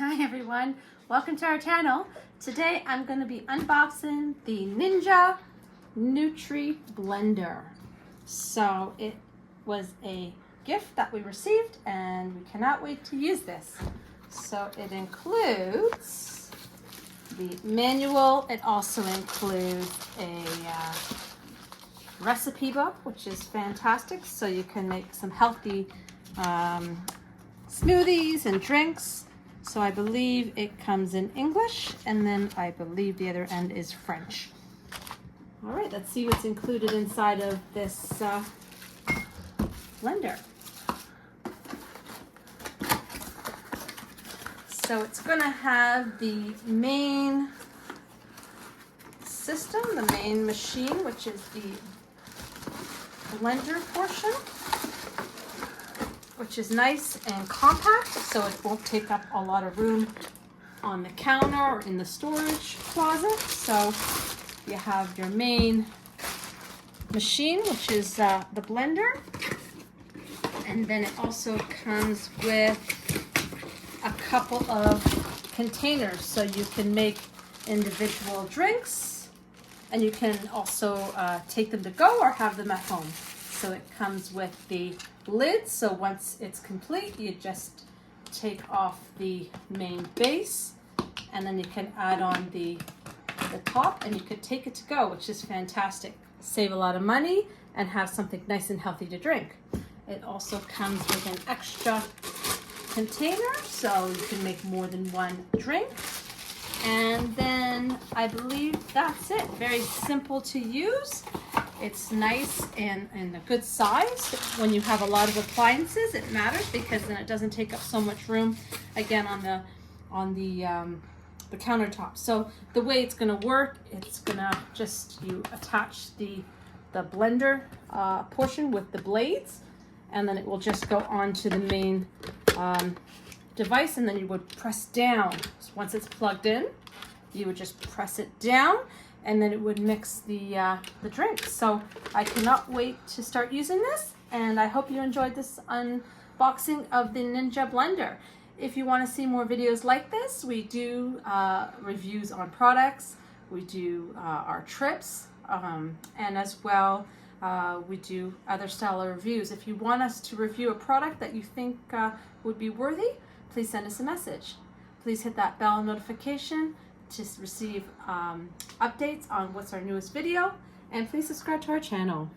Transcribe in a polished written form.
Hi everyone, welcome to our channel. Today I'm going to be unboxing the Ninja Nutri-Blender. So it was a gift that we received and we cannot wait to use this. So it includes the manual. It also includes a recipe book, which is fantastic. So you can make some healthy smoothies and drinks. So I believe it comes in English, and then I believe the other end is French. All right, let's see what's included inside of this blender. So it's going to have the main system, the main machine, which is the blender portion, which is nice and compact, so it won't take up a lot of room on the counter or in the storage closet. So you have your main machine, which is the blender, and then it also comes with a couple of containers, so you can make individual drinks, and you can also take them to go or have them at home. So it comes with the lid, so once it's complete, you just take off the main base, and then you can add on the top, and you could take it to go, which is fantastic. Save a lot of money and have something nice and healthy to drink. It also comes with an extra container, so you can make more than one drink. And then I believe that's it. Very simple to use. It's nice and a good size. When you have a lot of appliances, it matters because then it doesn't take up so much room again on the countertop. So the way it's going to work, it's going to just, you attach the blender portion with the blades, and then it will just go onto the main device, and then you would press down. So once it's plugged in, you would just press it down, and then it would mix the drinks. So I cannot wait to start using this, and I hope you enjoyed this unboxing of the Ninja Blender. If you want to see more videos like this, we do reviews on products, we do our trips, and as well we do other style of reviews. If you want us to review a product that you think would be worthy, please send us a message. Please hit that bell notification to receive updates on what's our newest video, and please subscribe to our channel.